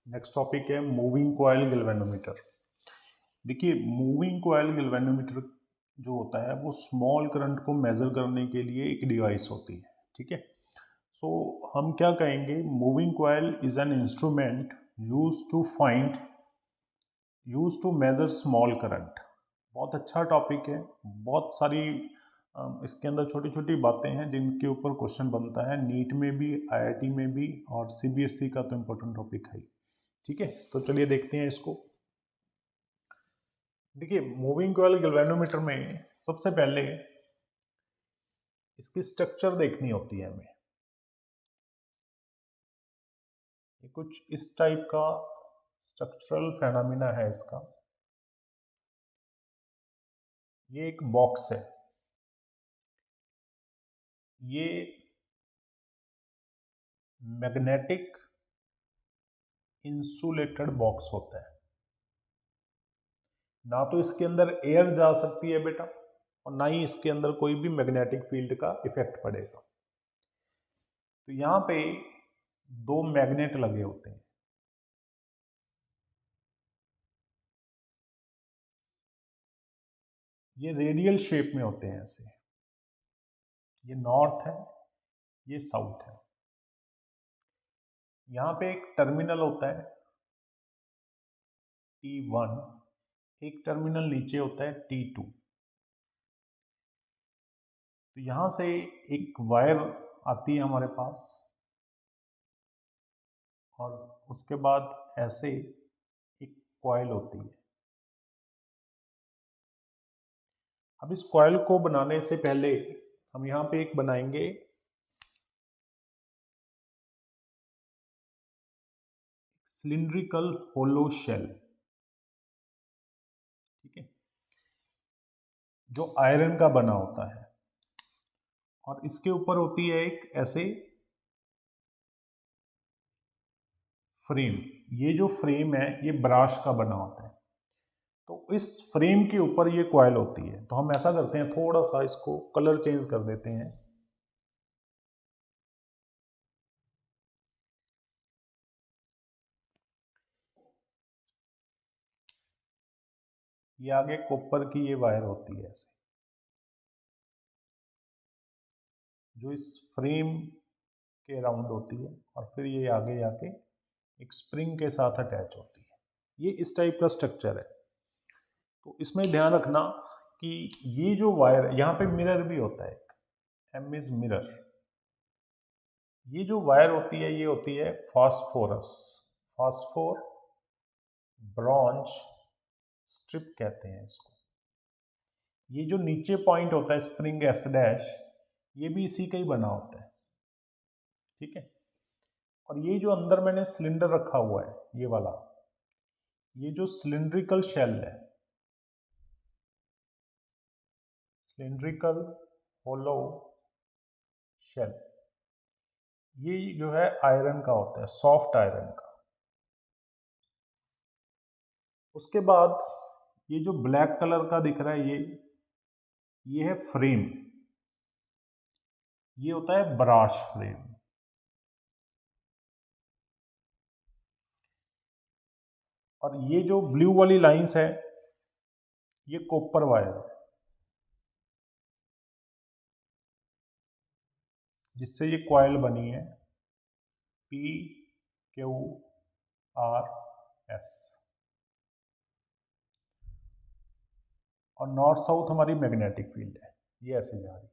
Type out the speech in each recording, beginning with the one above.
Next topic है moving coil galvanometer. देखिए, moving coil galvanometer जो होता है वो स्मॉल करंट को मेजर करने के लिए एक डिवाइस होती है। ठीक है, सो हम क्या कहेंगे, moving coil is an instrument use to measure small current. बहुत अच्छा टॉपिक है। बहुत सारी इसके अंदर छोटी छोटी बातें हैं जिनके ऊपर क्वेश्चन बनता है, नीट में भी, आईआईटी में भी, और सीबीएसई का तो इम्पोर्टेंट टॉपिक है। ठीक है, तो चलिए देखते हैं इसको। देखिए, मूविंग कॉइल गैल्वेनोमीटर में सबसे पहले इसकी स्ट्रक्चर देखनी होती है हमें। ये कुछ इस टाइप का स्ट्रक्चरल फेनोमेना है इसका। ये एक बॉक्स है, ये मैग्नेटिक इंसुलेटेड बॉक्स होता है। ना तो इसके अंदर एयर जा सकती है बेटा, और ना ही इसके अंदर कोई भी मैग्नेटिक फील्ड का इफेक्ट पड़ेगा। तो यहां पे दो मैग्नेट लगे होते हैं। ये रेडियल शेप में होते हैं ऐसे। ये नॉर्थ है, ये साउथ है। यहाँ पे एक टर्मिनल होता है T1, एक टर्मिनल नीचे होता है T2। तो यहाँ से एक वायर आती है हमारे पास, और उसके बाद ऐसे एक कॉइल होती है। अब इस कॉइल को बनाने से पहले हम यहाँ पे एक बनाएंगे सिलिंड्रिकल होलो शेल। ठीक है, जो आयरन का बना होता है, और इसके ऊपर होती है एक ऐसे फ्रेम। ये जो फ्रेम है ये ब्राश का बना होता है। तो इस फ्रेम के ऊपर ये कॉइल होती है। तो हम ऐसा करते हैं, थोड़ा सा इसको कलर चेंज कर देते हैं। ये आगे कॉपर की ये वायर होती है ऐसे, जो इस फ्रेम के अराउंड होती है, और फिर ये आगे जाके एक स्प्रिंग के साथ अटैच होती है। ये इस टाइप का स्ट्रक्चर है। तो इसमें ध्यान रखना कि ये जो वायर, यहाँ पे मिरर भी होता है एक, एम इज मिरर। ये जो वायर होती है ये होती है फास्फोरस, फास्फोर ब्रॉन्ज स्ट्रिप कहते हैं इसको। ये जो नीचे पॉइंट होता है स्प्रिंग एस डैश, ये भी इसी का ही बना होता है। ठीक है, और ये जो अंदर मैंने सिलेंडर रखा हुआ है ये वाला, ये जो सिलिंड्रिकल शेल है, सिलिंड्रिकल होलो शेल, ये जो है आयरन का होता है, सॉफ्ट आयरन का। उसके बाद ये जो ब्लैक कलर का दिख रहा है ये है फ्रेम। ये होता है ब्राश फ्रेम। और ये जो ब्लू वाली लाइंस है ये कॉपर वायर है, जिससे ये कॉइल बनी है PQRS। और नॉर्थ साउथ हमारी मैग्नेटिक फील्ड है, ये ऐसे जा रही है।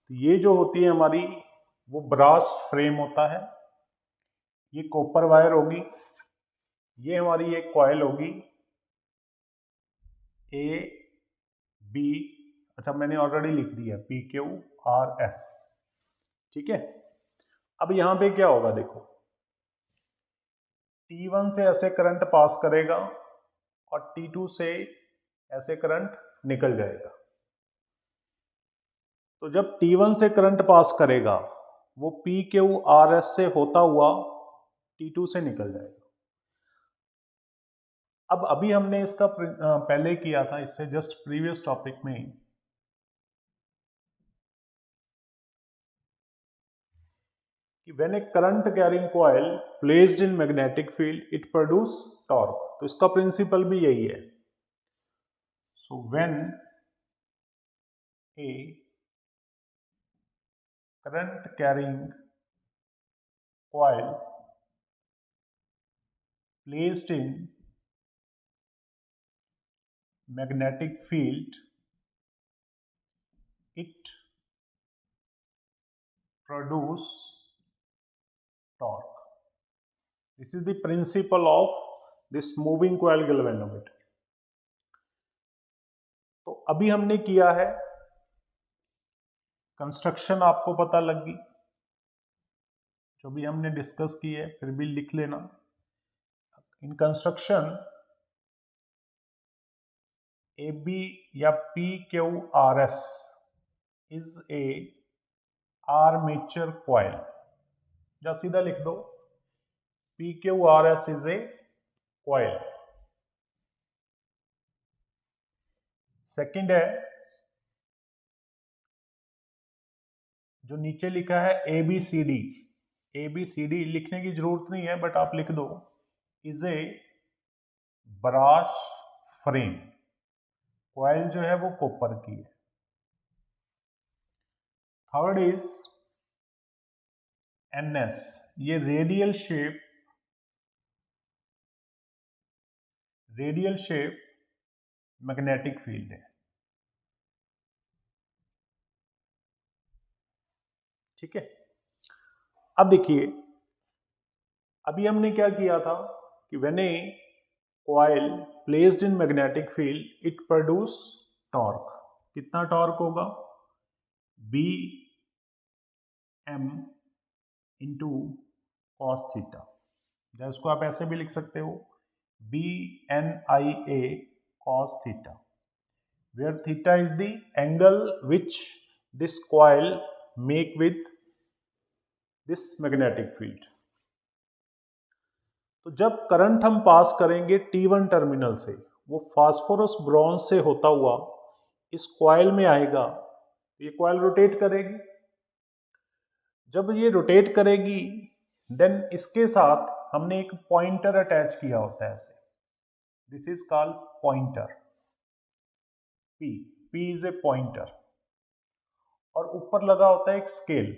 तो ये जो होती है हमारी, वो ब्रास फ्रेम होता है। ये कॉपर वायर होगी। ये हमारी एक कॉइल होगी AB। अच्छा, मैंने ऑलरेडी लिख दिया PQRS। ठीक है, अब यहां पे क्या होगा, देखो, T1 से ऐसे करंट पास करेगा और T2 से ऐसे करंट निकल जाएगा। तो जब T1 से करंट पास करेगा वो PQRS से होता हुआ T2 से निकल जाएगा। अब अभी हमने इसका पहले किया था, इससे जस्ट प्रीवियस टॉपिक में ही, कि when A current carrying coil placed in magnetic field it produce torque. तो इसका प्रिंसिपल भी यही है। So when A current carrying coil placed in magnetic field it produce torque. This is the principle of this moving coil galvanometer. तो अभी हमने किया है, कंस्ट्रक्शन आपको पता लग गई, जो भी हमने डिस्कस की है फिर भी लिख लेना। इन कंस्ट्रक्शन AB या PQRS is a armature coil, या सीधा लिख दो PQRS is a coil. Second है जो नीचे लिखा है ABCD, ABCD लिखने की जरूरत नहीं है बट आप लिख दो, is a brush frame. Coil जो है वो कॉपर की है। थर्ड इज NS, ये रेडियल शेप मैग्नेटिक फील्ड है। ठीक है, अब देखिए, अभी हमने क्या किया था कि when A coil placed in magnetic field it produce torque. कितना टॉर्क होगा? BM इंटू कॉस थीटा, या इसको आप ऐसे भी लिख सकते हो BNIA cos theta, where theta is the angle which this coil make with this magnetic field. तो जब करंट हम पास करेंगे T1 टर्मिनल से, वो फास्फोरस ब्रॉन्ज से होता हुआ इस कॉइल में आएगा, ये कॉइल रोटेट करेगी। जब ये रोटेट करेगी देन इसके साथ हमने एक पॉइंटर अटैच किया होता है ऐसे, this is called pointer. P is a pointer, और ऊपर लगा होता है एक स्केल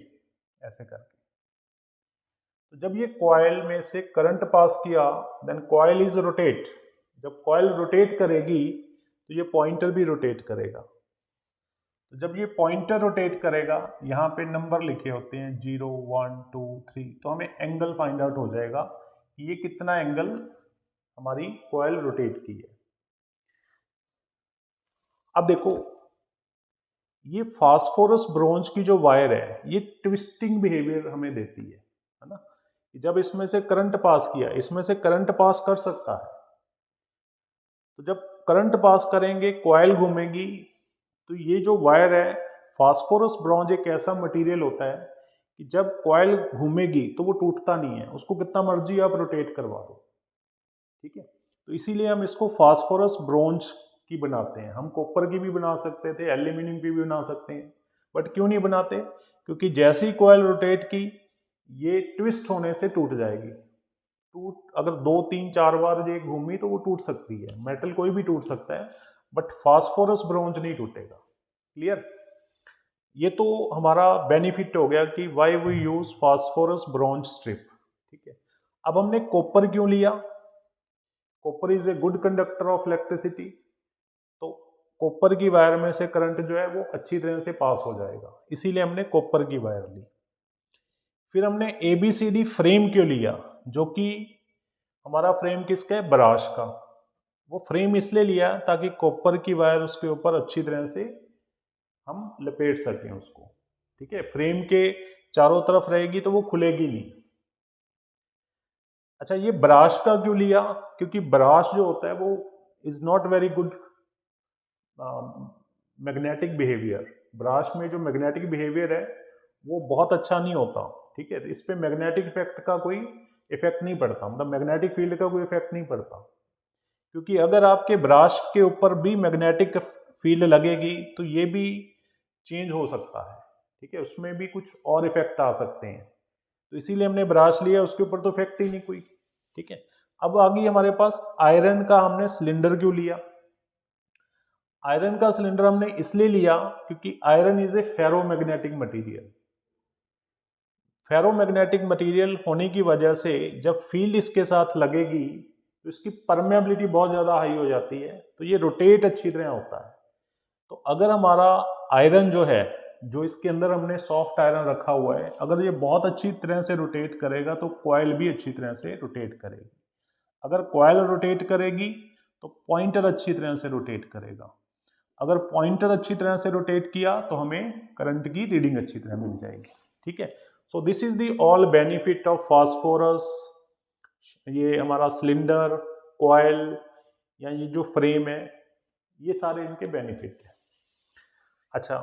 ऐसे करके। तो जब ये कॉइल में से करंट पास किया देन कॉइल इज रोटेट। जब कॉइल रोटेट करेगी तो ये पॉइंटर भी रोटेट करेगा। तो जब ये पॉइंटर रोटेट करेगा, यहाँ पे नंबर लिखे होते हैं 0 1 2 3, तो हमें एंगल फाइंड आउट हो जाएगा कि ये कितना एंगल हमारी कॉइल रोटेट की है। अब देखो, ये फास्फोरस ब्रोंज की जो वायर है ये ट्विस्टिंग बिहेवियर हमें देती है ना। जब इसमें से करंट पास किया, इसमें से करंट पास कर सकता है, तो जब करंट पास करेंगे कॉइल घूमेगी, तो ये जो वायर है, फास्फोरस ब्रोंज एक ऐसा मटेरियल होता है कि जब कॉइल घूमेगी तो वो टूटता नहीं है, उसको कितना मर्जी आप रोटेट करवा दो। ठीक है, तो इसीलिए हम इसको फास्फोरस ब्रोंज की बनाते हैं। हम कॉपर की भी बना सकते थे, एल्यूमिनियम की भी बना सकते हैं, बट क्यों नहीं बनाते? क्योंकि जैसी कॉइल रोटेट की ये ट्विस्ट होने से टूट जाएगी। अगर 2 3 4 बार ये घूमी तो वो टूट सकती है। मेटल कोई भी टूट सकता है बट फास्फोरस ब्रोंज नहीं टूटेगा। क्लियर? ये तो हमारा बेनिफिट हो गया कि why we use phosphorus bronze strip. ठीक है, अब हमने कॉपर क्यों लिया? Copper is a good conductor of electricity, तो कॉपर की वायर में से करंट जो है वो अच्छी तरह से पास हो जाएगा, इसीलिए हमने कॉपर की वायर ली। फिर हमने ABCD फ्रेम क्यों लिया? जो कि हमारा फ्रेम किसका है? ब्रश का। वो फ्रेम इसलिए लिया ताकि कॉपर की वायर उसके ऊपर अच्छी तरह से हम लपेट सकें उसको। ठीक है, फ्रेम के चारों तरफ रहेगी तो वो खुलेगी नहीं। अच्छा, ये ब्रश का क्यों लिया? क्योंकि ब्रश जो होता है वो is not very good magnetic behaviour. Brush में जो मैग्नेटिक बिहेवियर है वो बहुत अच्छा नहीं होता, ठीक है। इस पे मैग्नेटिक इफेक्ट का कोई इफेक्ट नहीं पड़ता, मतलब मैग्नेटिक फील्ड का कोई इफेक्ट नहीं पड़ता, क्योंकि अगर आपके ब्रश के ऊपर भी मैग्नेटिक फील्ड लगेगी तो ये भी चेंज हो सकता है, ठीक है, उसमें भी कुछ और इफेक्ट आ सकते हैं, तो इसीलिए हमने ब्रश लिया, उसके ऊपर तो इफेक्ट ही नहीं कोई, ठीक है। अब आ गई हमारे पास आयरन का, हमने सिलेंडर क्यों लिया? आयरन का सिलेंडर हमने इसलिए लिया क्योंकि iron is a ferromagnetic material. Ferromagnetic material होने की वजह से जब फील्ड इसके साथ लगेगी तो इसकी परमेबिलिटी बहुत ज़्यादा हाई हो जाती है, तो ये रोटेट अच्छी तरह होता है। तो अगर हमारा आयरन जो है, जो इसके अंदर हमने सॉफ्ट आयरन रखा हुआ है, अगर ये बहुत अच्छी तरह से रोटेट करेगा तो कॉइल भी अच्छी तरह से रोटेट करेगी। अगर कॉइल रोटेट करेगी तो पॉइंटर अच्छी तरह से रोटेट करेगा। अगर पॉइंटर अच्छी तरह से रोटेट किया तो हमें करंट की रीडिंग अच्छी तरह मिल जाएगी, ठीक है। So this is the all benefit of phosphorus. ये हमारा सिलेंडर, कॉइल या ये जो फ्रेम है, ये सारे इनके बेनिफिट है। अच्छा,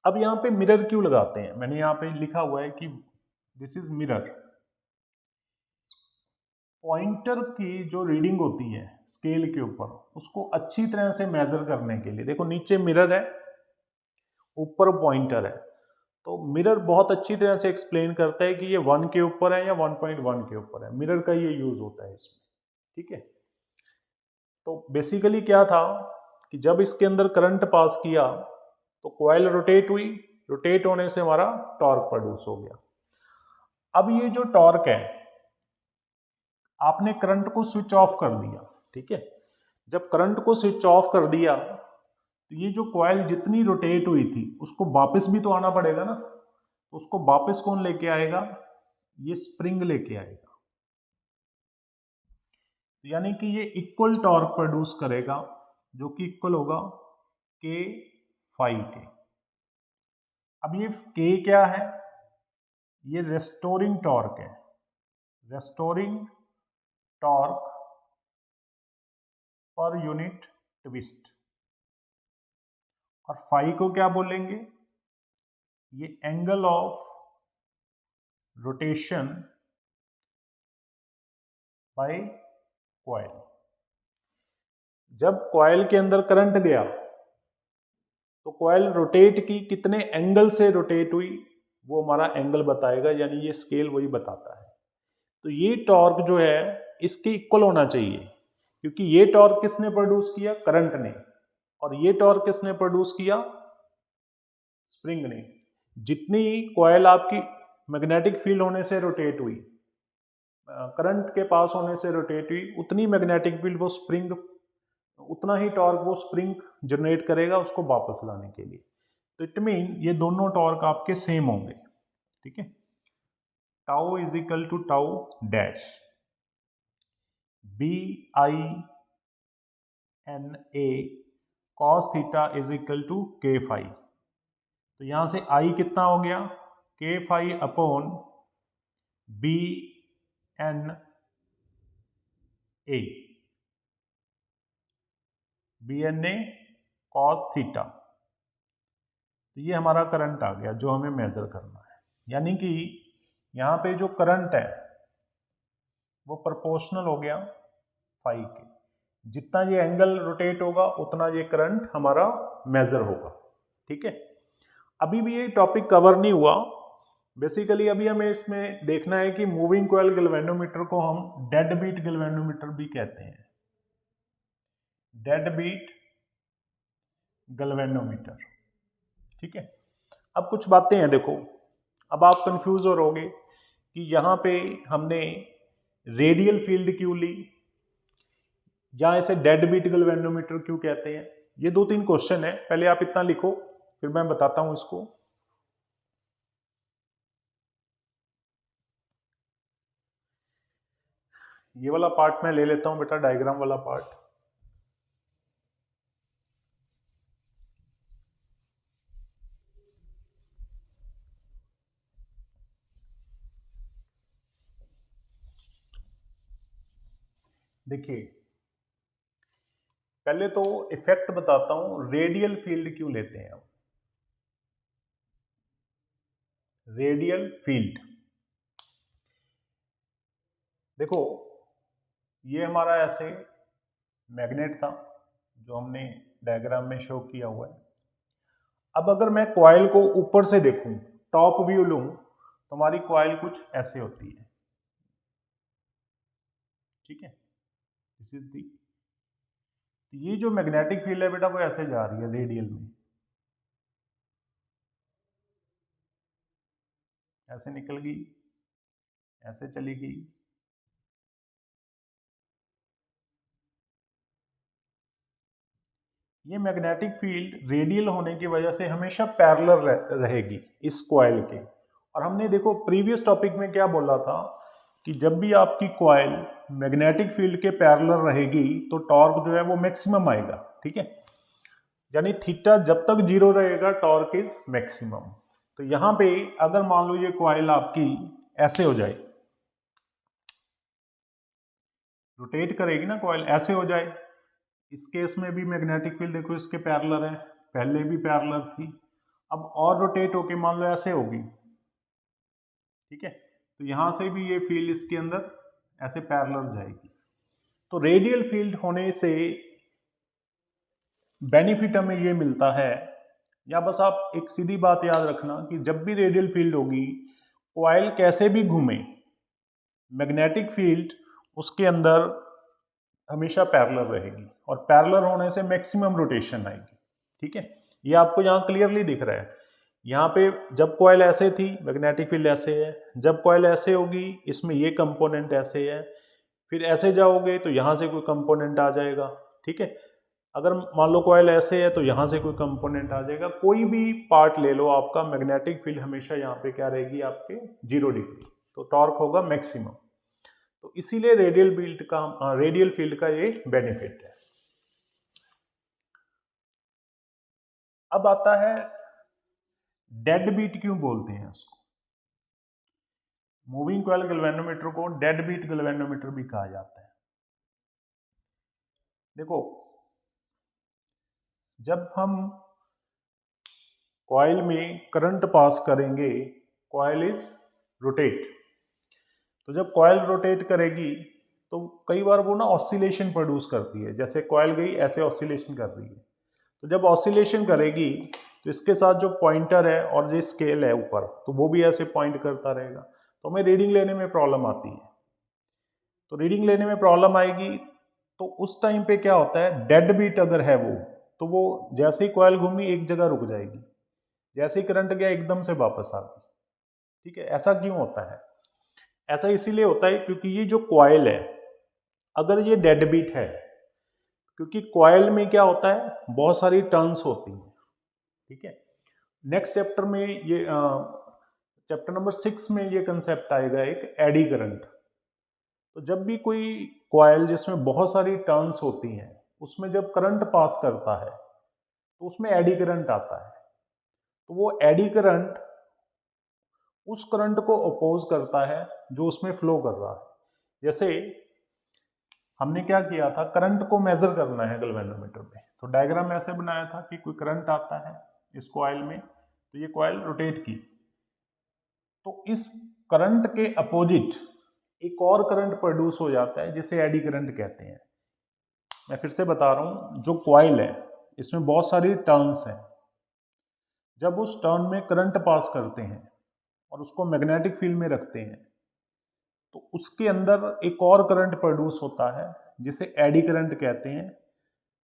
अब यहाँ पे मिरर क्यों लगाते हैं? मैंने यहाँ पे लिखा हुआ है कि दिस इज मिरर। पॉइंटर की जो रीडिंग होती है स्केल के ऊपर, उसको अच्छी तरह से मेजर करने के लिए, देखो नीचे मिरर है, ऊपर पॉइंटर है, तो मिरर बहुत अच्छी तरह से एक्सप्लेन करता है कि ये 1 के ऊपर है या 1.1 के ऊपर है। मिरर का ये यूज होता है इसमें, ठीक है। तो बेसिकली क्या था कि जब इसके अंदर करंट पास किया तो कॉइल रोटेट हुई, रोटेट होने से हमारा टॉर्क प्रोड्यूस हो गया। अब ये जो टॉर्क है, आपने करंट को स्विच ऑफ कर दिया, ठीक है। जब करंट को स्विच ऑफ कर दिया तो ये जो कॉइल जितनी रोटेट हुई थी उसको वापस भी तो आना पड़ेगा ना, तो उसको वापस कौन लेके आएगा? ये स्प्रिंग लेके आएगा। यानी कि ये इक्वल टॉर्क प्रोड्यूस करेगा, जो कि इक्वल होगा के फाई के। अब ये के क्या है? ये रेस्टोरिंग टॉर्क है, restoring torque per unit twist. और फाई को क्या बोलेंगे? ये angle of rotation bye coil. जब कॉइल के अंदर करंट गया तो कॉइल रोटेट की, कितने एंगल से रोटेट हुई वो हमारा एंगल बताएगा, यानी ये स्केल वही बताता है। तो ये टॉर्क जो है इसके इक्वल होना चाहिए, क्योंकि ये टॉर्क किसने प्रोड्यूस किया? करंट ने। और ये टॉर्क किसने प्रोड्यूस किया? स्प्रिंग ने। जितनी कॉइल आपकी मैग्नेटिक फील्ड होने से रोटेट हुई, करंट के पास होने से रोटेट हुई, उतनी मैग्नेटिक फील्ड वो स्प्रिंग, उतना ही टॉर्क वो स्प्रिंग जनरेट करेगा उसको वापस लाने के लिए। तो इट मीन ये दोनों टॉर्क आपके सेम होंगे, ठीक है। Tau is equal to tau dash B I N A cos theta is equal to K phi. तो यहां से आई कितना हो गया? K phi upon B N A, B N A cos theta. तो ये हमारा करंट आ गया जो हमें मेजर करना है। यानी कि यहाँ पे जो करंट है वो प्रोपोर्शनल हो गया फाई के। जितना ये एंगल रोटेट होगा उतना ये करंट हमारा मेजर होगा, ठीक है। अभी भी ये टॉपिक कवर नहीं हुआ। बेसिकली अभी हमें इसमें देखना है कि मूविंग कॉइल गैल्वेनोमीटर को हम डेड बीट गैल्वेनोमीटर भी कहते हैं, डेड बीट गैल्वेनोमीटर, ठीक है। अब कुछ बातें हैं, देखो अब आप कंफ्यूज हो रहोगे कि यहाँ पे हमने रेडियल फील्ड क्यों ली या इसे डेड बीट गैल्वेनोमीटर क्यों कहते हैं। ये 2-3 क्वेश्चन है, पहले आप इतना लिखो फिर मैं बताता हूं इसको। ये वाला पार्ट मैं ले लेता हूं बेटा, डायग्राम वाला पार्ट। देखिए पहले तो इफेक्ट बताता हूं, रेडियल फील्ड क्यों लेते हैं हम। Radial field. देखो ये हमारा ऐसे मैग्नेट था जो हमने डायग्राम में शो किया हुआ है। अब अगर मैं कॉइल को ऊपर से देखूं, टॉप व्यू लूं, तो हमारी कॉइल कुछ ऐसे होती है, ठीक है। दिस इज दी, ये जो मैग्नेटिक फील्ड है बेटा वो ऐसे जा रही है रेडियल में, ऐसे निकल गई, ऐसे चली गई, ये मैग्नेटिक फील्ड रेडियल होने की वजह से हमेशा पैरेलल रहेगी इस कॉइल के। और हमने देखो प्रीवियस टॉपिक में क्या बोला था कि जब भी आपकी कॉइल मैग्नेटिक फील्ड के पैरेलल रहेगी तो टॉर्क जो है वो मैक्सिमम आएगा, ठीक है। यानी थीटा जब तक जीरो रहेगा टॉर्क इज मैक्सिमम। तो यहां पे अगर मान लो ये कॉइल आपकी ऐसे हो जाए, रोटेट करेगी ना कॉइल, ऐसे हो जाए, इस केस में भी मैग्नेटिक फील्ड देखो इसके पैरेलल है, पहले भी पैरेलल थी, अब और रोटेट होके मान लो ऐसे होगी, ठीक है। तो यहां से भी ये फील्ड इसके अंदर ऐसे पैरेलल जाएगी। तो रेडियल फील्ड होने से बेनिफिट हमें ये मिलता है, या बस आप एक सीधी बात याद रखना कि जब भी रेडियल फील्ड होगी कॉइल कैसे भी घूमे, मैग्नेटिक फील्ड उसके अंदर हमेशा पैरेलल रहेगी और पैरेलल होने से मैक्सिमम रोटेशन आएगी, ठीक है। ये आपको यहाँ क्लियरली दिख रहा है। यहाँ पे जब कॉइल ऐसे थी मैग्नेटिक फील्ड ऐसे है, जब कॉइल ऐसे होगी इसमें ये कंपोनेंट ऐसे है, फिर ऐसे जाओगे तो यहाँ से कोई कंपोनेंट आ जाएगा, ठीक है। अगर मान लो कॉइल ऐसे है तो यहाँ से कोई कंपोनेंट आ जाएगा, कोई भी पार्ट ले लो आपका, मैग्नेटिक फील्ड हमेशा यहाँ पे क्या रहेगी आपके 0 डिग्री, तो टॉर्क होगा मैक्सिमम। तो इसीलिए रेडियल फील्ड का ये बेनिफिट है। अब आता है डेड बीट क्यों बोलते हैं इसको। मूविंग कॉइल गैल्वेनोमीटर को डेड बीट गैल्वेनोमीटर भी कहा जाता है। देखो जब हम कॉइल में करंट पास करेंगे, कॉइल इज रोटेट, तो जब कॉइल रोटेट करेगी तो कई बार वो ना ऑसिलेशन प्रोड्यूस करती है, जैसे कॉइल गई ऐसे ऑसिलेशन कर रही है। तो जब ऑसिलेशन करेगी तो इसके साथ जो पॉइंटर है और जो स्केल है ऊपर, तो वो भी ऐसे पॉइंट करता रहेगा, तो हमें रीडिंग लेने में प्रॉब्लम आती है। तो रीडिंग लेने में प्रॉब्लम आएगी तो उस टाइम पे क्या होता है, डेड बीट अगर है वो, तो वो जैसे ही कॉइल घूमी एक जगह रुक जाएगी, जैसे ही करंट गया एकदम से वापस आ गई, ठीक है। ऐसा क्यों होता है? ऐसा इसीलिए होता है क्योंकि ये जो कॉइल है अगर ये डेड बीट है, क्योंकि कॉइल में क्या होता है बहुत सारी टर्न्स होती हैं, ठीक है। नेक्स्ट चैप्टर में ये चैप्टर नंबर 6 में ये कंसेप्ट आएगा एक एडी करंट। तो जब भी कोई कॉइल जिसमें बहुत सारी टर्न्स होती हैं उसमें जब करंट पास करता है तो उसमें एडी करंट आता है। तो वो एडी करंट उस करंट को अपोज करता है जो उसमें फ्लो कर रहा है। जैसे हमने क्या किया था, करंट को मेजर करना है गैल्वेनोमीटर में, तो डायग्राम ऐसे बनाया था कि कोई करंट आता है इस कॉइल में, तो ये कॉइल रोटेट की, तो इस करंट के अपोजिट एक और करंट प्रोड्यूस हो जाता है जिसे एडी करंट कहते हैं। मैं फिर से बता रहा हूं, जो कॉइल है इसमें बहुत सारी टर्न्स हैं, जब उस टर्न में करंट पास करते हैं और उसको मैग्नेटिक फील्ड में रखते हैं तो उसके अंदर एक और करंट प्रोड्यूस होता है जिसे एडी करंट कहते हैं।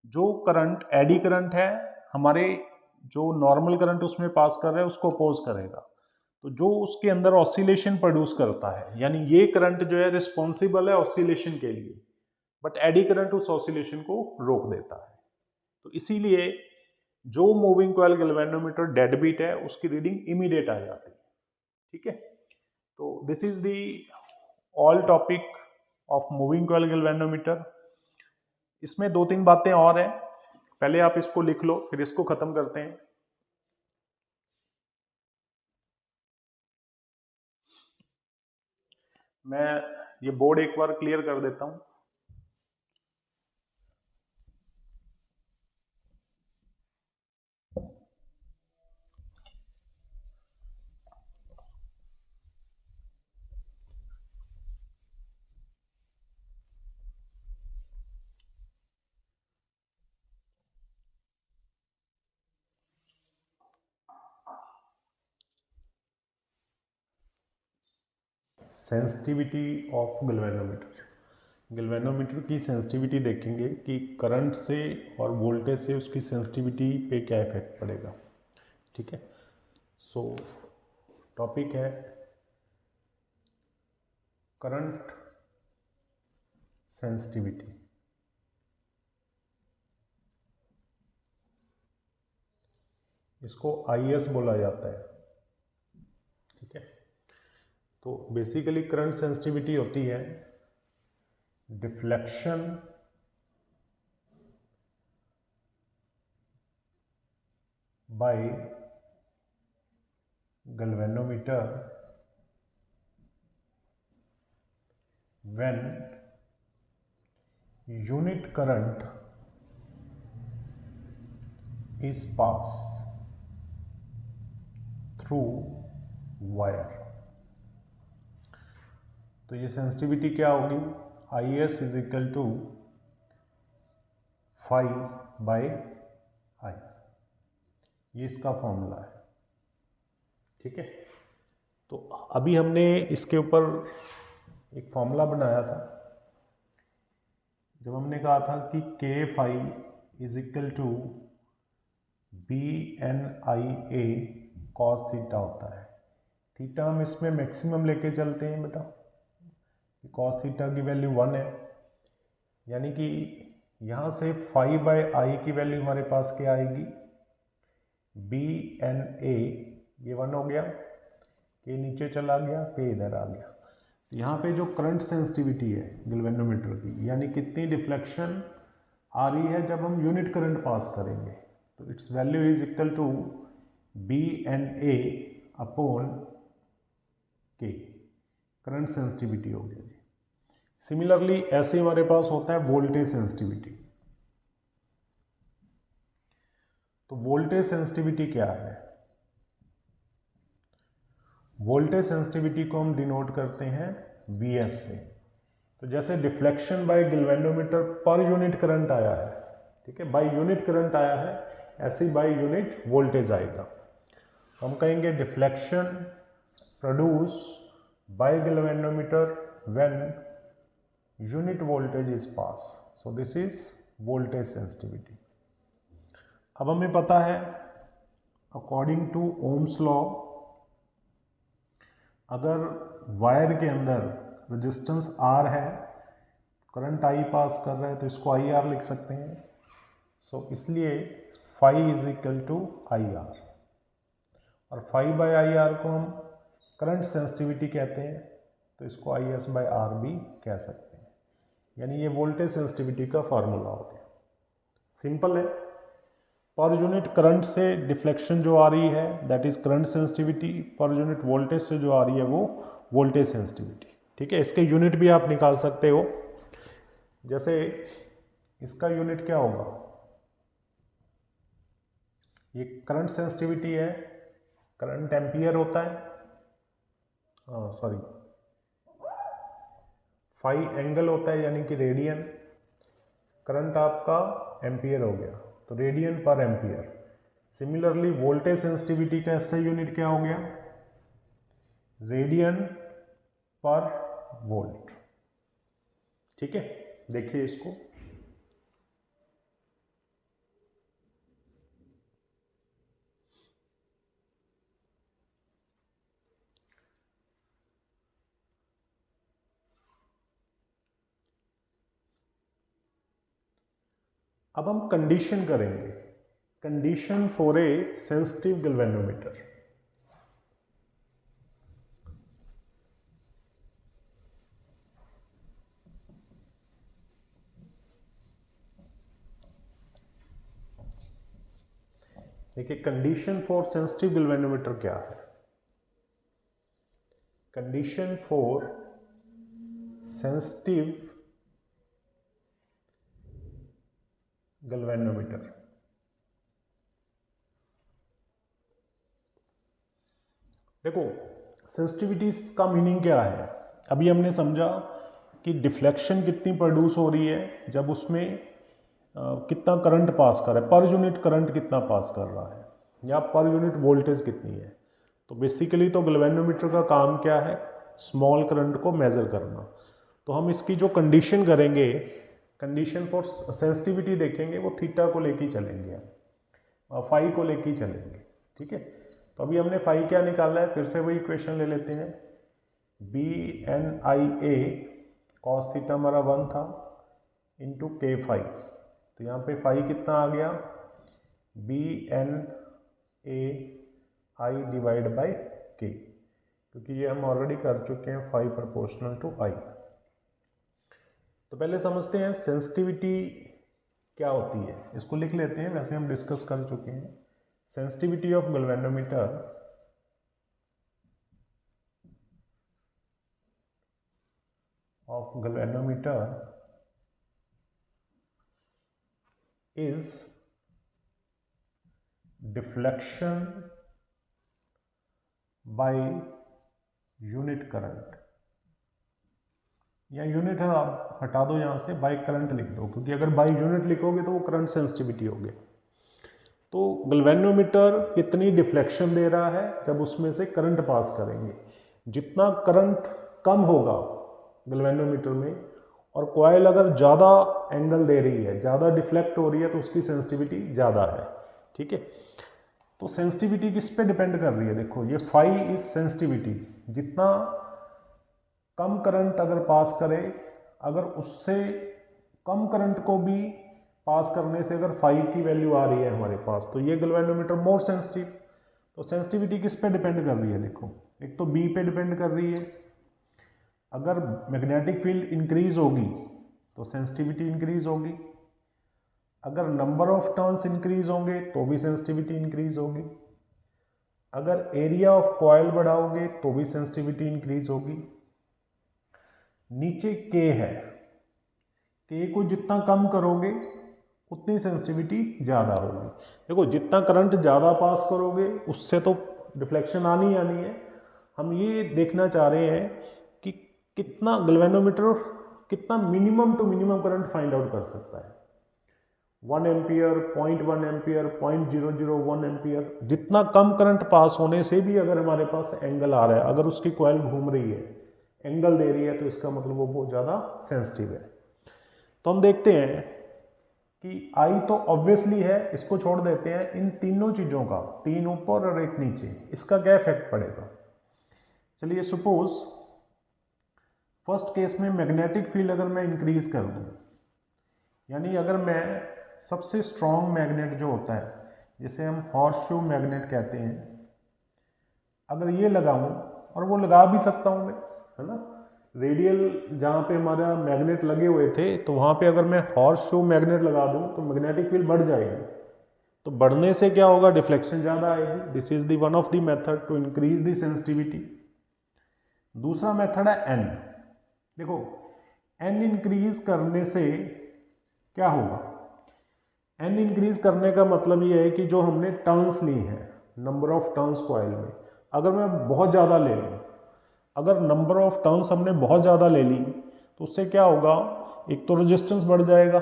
जो करंट एडी करंट है हमारे जो नॉर्मल करंट उसमें पास कर रहा है उसको अपोज करेगा, तो जो उसके अंदर ऑसिलेशन प्रोड्यूस करता है, यानी ये करंट जो है रिस्पॉन्सिबल है ऑसिलेशन के लिए, बट एडी करंट उस ऑसिलेशन को रोक देता है। तो इसीलिए जो moving coil galvanometer dead beat है उसकी रीडिंग इमीडिएट आ जाती है, ठीक है। तो this is the all topic of moving coil galvanometer. इसमें 2-3 बातें और हैं, पहले आप इसको लिख लो फिर इसको खत्म करते हैं। मैं ये बोर्ड एक बार क्लियर कर देता हूं। Sensitivity of galvanometer. गैल्वेनोमीटर की सेंसिटिविटी देखेंगे कि करंट से और वोल्टेज से उसकी सेंसिटिविटी पे क्या इफेक्ट पड़ेगा। ठीक है, सो टॉपिक है करंट सेंसिटिविटी। इसको IS बोला जाता है। ठीक है, तो बेसिकली करंट सेंसिटिविटी होती है deflection by galvanometer when unit current is passed through wire। तो ये सेंसिटिविटी क्या होगी, IS is equal to 5/I, ये इसका फॉर्मूला है। ठीक है, तो अभी हमने इसके ऊपर एक फॉर्मूला बनाया था जब हमने कहा था कि K is equal to BNIA cos theta होता है। थीटा हम इसमें मैक्सिमम लेके चलते हैं बेटा, cos थीटा की वैल्यू 1 है, यानी कि यहाँ से 5/I की वैल्यू हमारे पास क्या आएगी, BNA, ये 1 हो गया, K नीचे चला गया, K इधर आ गया। यहाँ पे जो करंट सेंसिटिविटी है गैल्वेनोमीटर की, यानी कितनी डिफ्लेक्शन आ रही है जब हम यूनिट करंट पास करेंगे, तो its value is equal to BNA upon K, current sensitivity हो गया जी। सिमिलरली ऐसे हमारे पास होता है वोल्टेज सेंसिटिविटी। तो वोल्टेज सेंसिटिविटी क्या है, वोल्टेज सेंसिटिविटी को हम डिनोट करते हैं VS से। तो जैसे डिफ्लेक्शन बाय गैल्वेनोमीटर पर यूनिट करंट आया है, ठीक है, बाय यूनिट करंट आया है, ऐसे ही बाय यूनिट वोल्टेज आएगा। हम कहेंगे deflection produce by galvanometer when unit voltage is pass, so this is voltage sensitivity. अब हमें पता है अकॉर्डिंग टू ओम्स लॉ, अगर वायर के अंदर रेजिस्टेंस R है, करंट I पास कर रहा है, तो इसको IR लिख सकते हैं। सो इसलिए phi is equal to IR, और 5/IR को हम करंट सेंसिटिविटी कहते हैं, तो इसको IS/R भी कह सकते हैं। यानी ये वोल्टेज सेंसिटिविटी का फार्मूला हो गया। सिंपल है, पर यूनिट करंट से डिफ्लेक्शन जो आ रही है that is current sensitivity, per unit voltage से जो आ रही है वो वोल्टेज सेंसिटिविटी। ठीक है, इसके यूनिट भी आप निकाल सकते हो। जैसे इसका यूनिट क्या होगा, ये करंट सेंसिटिविटी है, करंट एम्पियर होता है, सॉरी फाई एंगल होता है यानी कि रेडियन, करंट आपका एम्पियर हो गया, तो रेडियन पर एम्पियर। सिमिलरली वोल्टेज सेंसिटिविटी का ऐसा यूनिट क्या हो गया, रेडियन पर वोल्ट। ठीक है, देखिए इसको, अब हम कंडीशन करेंगे, condition for a sensitive galvanometer. देखिए कंडीशन फॉर सेंसिटिव गैल्वेनोमीटर क्या है, कंडीशन फॉर सेंसिटिव गैल्वेनोमीटर। देखो सेंसिटिविटी का मीनिंग क्या है, अभी हमने समझा कि डिफ्लेक्शन कितनी प्रोड्यूस हो रही है जब उसमें कितना करंट पास कर रहा है, पर यूनिट करंट कितना पास कर रहा है, या पर यूनिट वोल्टेज कितनी है। तो बेसिकली तो गैल्वेनोमीटर का काम क्या है, स्मॉल करंट को मेज़र करना। तो हम इसकी जो कंडीशन करेंगे, कंडीशन फॉर सेंसिटिविटी देखेंगे, वो थीटा को लेके चलेंगे, हम फाई को लेके चलेंगे, ठीक है। तो अभी हमने फाई क्या निकाला है, फिर से वही इक्वेशन ले लेते हैं, बी एन आई ए कॉस थीटा हमारा 1 था इंटू के फाई। तो यहाँ पे फाई कितना आ गया, B N A I divide by K, क्योंकि ये हम ऑलरेडी कर चुके हैं फाई प्रोपोर्शनल टू आई। तो पहले समझते हैं सेंसिटिविटी क्या होती है, इसको लिख लेते हैं, वैसे हम डिस्कस कर चुके हैं। Sensitivity of galvanometer is deflection by unit current, या यूनिट आप हटा दो यहाँ से, बाई करंट लिख दो, क्योंकि अगर बाई यूनिट लिखोगे तो वो करंट सेंसिटिविटी हो गया। तो गैल्वेनोमीटर कितनी डिफ्लेक्शन दे रहा है जब उसमें से करंट पास करेंगे। जितना करंट कम होगा गैल्वेनोमीटर में, और कॉइल अगर ज़्यादा एंगल दे रही है, ज़्यादा डिफ्लेक्ट हो रही है, तो उसकी सेंसिटिविटी ज़्यादा है, ठीक है। तो सेंसिटिविटी किस पे डिपेंड कर रही है, देखो ये फाई इज सेंसिटिविटी, जितना कम करंट अगर पास करे, अगर उससे कम करंट को भी पास करने से अगर फाई की वैल्यू आ रही है हमारे पास, तो ये गैल्वेनोमीटर मोर सेंसिटिव। तो सेंसिटिविटी किस पे डिपेंड कर रही है, देखो एक तो बी पे डिपेंड कर रही है, अगर मैग्नेटिक फील्ड इंक्रीज होगी तो सेंसिटिविटी इंक्रीज होगी, अगर नंबर ऑफ टर्न्स इंक्रीज होंगे तो भी सेंसिटिविटी इंक्रीज होगी, अगर एरिया ऑफ कॉइल बढ़ाओगे तो भी सेंसिटिविटी इंक्रीज होगी। नीचे के है, के को जितना कम करोगे उतनी सेंसिटिविटी ज़्यादा होगी। देखो जितना करंट ज़्यादा पास करोगे उससे तो डिफ्लेक्शन आनी ही आनी है। हम ये देखना चाह रहे हैं कि कितना गैल्वेनोमीटर कितना minimum to minimum current find out कर सकता है। 1 एम्पियर, 0.1 एम्पियर, 0.001 एम्पियर, जितना कम करंट पास होने से भी अगर हमारे पास एंगल आ रहा है, अगर उसकी कॉइल घूम रही है, एंगल दे रही है, तो इसका मतलब वो बहुत ज़्यादा सेंसिटिव है। तो हम देखते हैं कि आई तो ऑब्वियसली है, इसको छोड़ देते हैं। इन तीनों चीज़ों का, 3 ऊपर और 1 नीचे, इसका क्या इफेक्ट पड़ेगा। चलिए सपोज फर्स्ट केस में मैग्नेटिक फील्ड अगर मैं इंक्रीज कर दूं, यानी अगर मैं सबसे स्ट्रॉन्ग मैग्नेट जो होता है, जिसे हम हॉर्स शू मैग्नेट कहते हैं, अगर ये लगाऊं, और वो लगा भी सकता हूं मैं, है ना, रेडियल जहाँ पे हमारा मैग्नेट लगे हुए थे, तो वहाँ पे अगर मैं हॉर्स शू मैग्नेट लगा दूँ तो मैग्नेटिक फील्ड बढ़ जाएगी। तो बढ़ने से क्या होगा, डिफ्लेक्शन ज़्यादा आएगी। This is the one of the method to increase the sensitivity. दूसरा मेथड है एन। देखो एन इंक्रीज करने से क्या होगा, एन इंक्रीज करने का मतलब ये है कि जो हमने टर्न्स ली है, नंबर ऑफ टर्न्स कॉइल में, अगर मैं बहुत ज़्यादा ले लूँ, अगर नंबर ऑफ टर्न्स हमने बहुत ज़्यादा ले ली, तो उससे क्या होगा, एक तो रेजिस्टेंस बढ़ जाएगा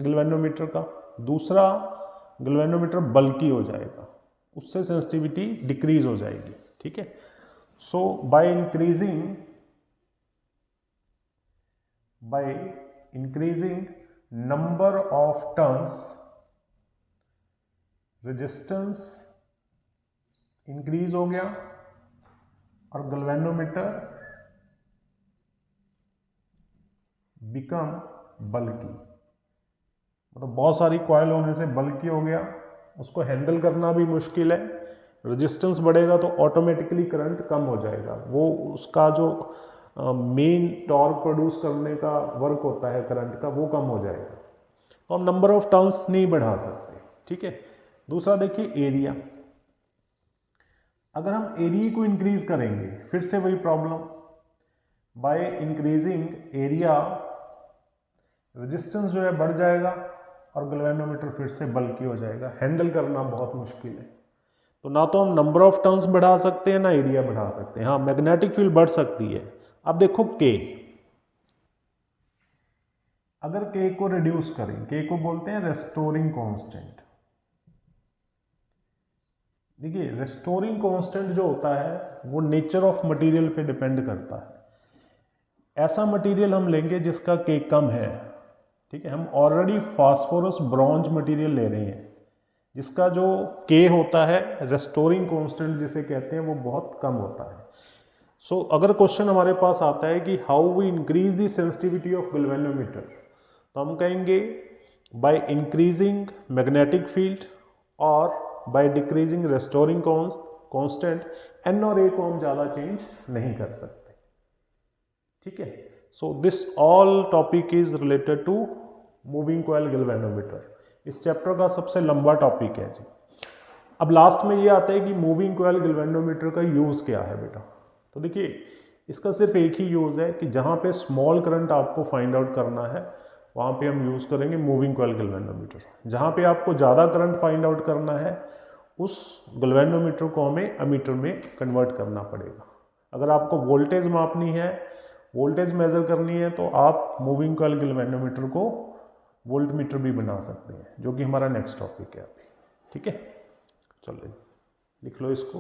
गैल्वेनोमीटर का, दूसरा गैल्वेनोमीटर बल्की हो जाएगा, उससे सेंसिटिविटी डिक्रीज हो जाएगी, ठीक है। So by increasing number of turns, resistance increase हो गया और गैल्वेनोमीटर बिकम बल्की। मतलब बहुत सारी कॉइल होने से बल्की हो गया, उसको हैंडल करना भी मुश्किल है। रेजिस्टेंस बढ़ेगा तो ऑटोमेटिकली करंट कम हो जाएगा, वो उसका जो मेन टॉर्क प्रोड्यूस करने का वर्क होता है करंट का, वो कम हो जाएगा। तो हम नंबर ऑफ टर्न्स नहीं बढ़ा सकते, ठीक है। दूसरा देखिए एरिया, अगर हम एरिया को इंक्रीज करेंगे, फिर से वही problem, by increasing area resistance जो है बढ़ जाएगा और गैल्वेनोमीटर फिर से बल्की हो जाएगा, हैंडल करना बहुत मुश्किल है। तो ना तो हम नंबर ऑफ टर्न्स बढ़ा सकते हैं, ना एरिया बढ़ा सकते हैं। हाँ, मैग्नेटिक फील्ड बढ़ सकती है। अब देखो के, अगर के को रिड्यूस करें, के को बोलते हैं रेस्टोरिंग कांस्टेंट। देखिए रेस्टोरिंग कांस्टेंट जो होता है वो नेचर ऑफ मटेरियल पे डिपेंड करता है। ऐसा मटेरियल हम लेंगे जिसका के कम है, ठीक है। हम ऑलरेडी फास्फोरस ब्रॉन्ज मटेरियल ले रहे हैं जिसका जो के होता है, रेस्टोरिंग कांस्टेंट जिसे कहते हैं, वो बहुत कम होता है। सो अगर क्वेश्चन हमारे पास आता है कि how we increase the sensitivity of galvanometer, तो हम कहेंगे बाय इंक्रीजिंग मैग्नेटिक फील्ड और by decreasing restoring constant. N और ए को हम ज़्यादा चेंज नहीं कर सकते, ठीक है। So this all topic is related to moving coil galvanometer. इस चैप्टर का सबसे लंबा टॉपिक है जी। अब लास्ट में ये आता है कि मूविंग कॉइल गैल्वेनोमीटर का यूज़ क्या है बेटा। तो देखिए, इसका सिर्फ एक ही यूज़ है कि जहाँ पे स्मॉल करंट आपको फाइंड आउट करना है वहाँ पे हम यूज़ करेंगे मूविंग कॉइल गैल्वेनोमीटर। जहाँ पे आपको ज़्यादा करंट फाइंड आउट करना है उस गैल्वेनोमीटर को हमें अमीटर में कन्वर्ट करना पड़ेगा। अगर आपको वोल्टेज मापनी है, वोल्टेज मेज़र करनी है, तो आप मूविंग कॉइल गैल्वेनोमीटर को वोल्टमीटर भी बना सकते हैं, जो कि हमारा नेक्स्ट टॉपिक है अभी, ठीक है। चलिए लिख लो इसको।